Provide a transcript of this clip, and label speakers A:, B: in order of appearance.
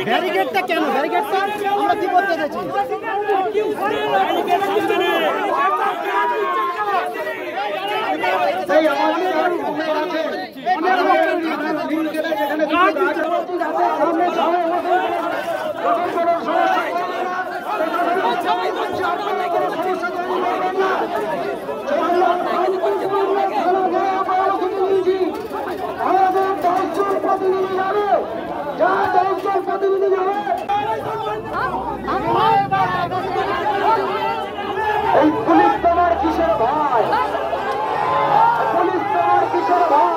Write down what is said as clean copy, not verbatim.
A: ব্যারিকেডটা কেন? ব্যারিকেডটা আমরা কি করতে চাইছি?
B: পুলিশ তোমার কিসের ভাই? পুলিশ তোমার কিসের ভাই?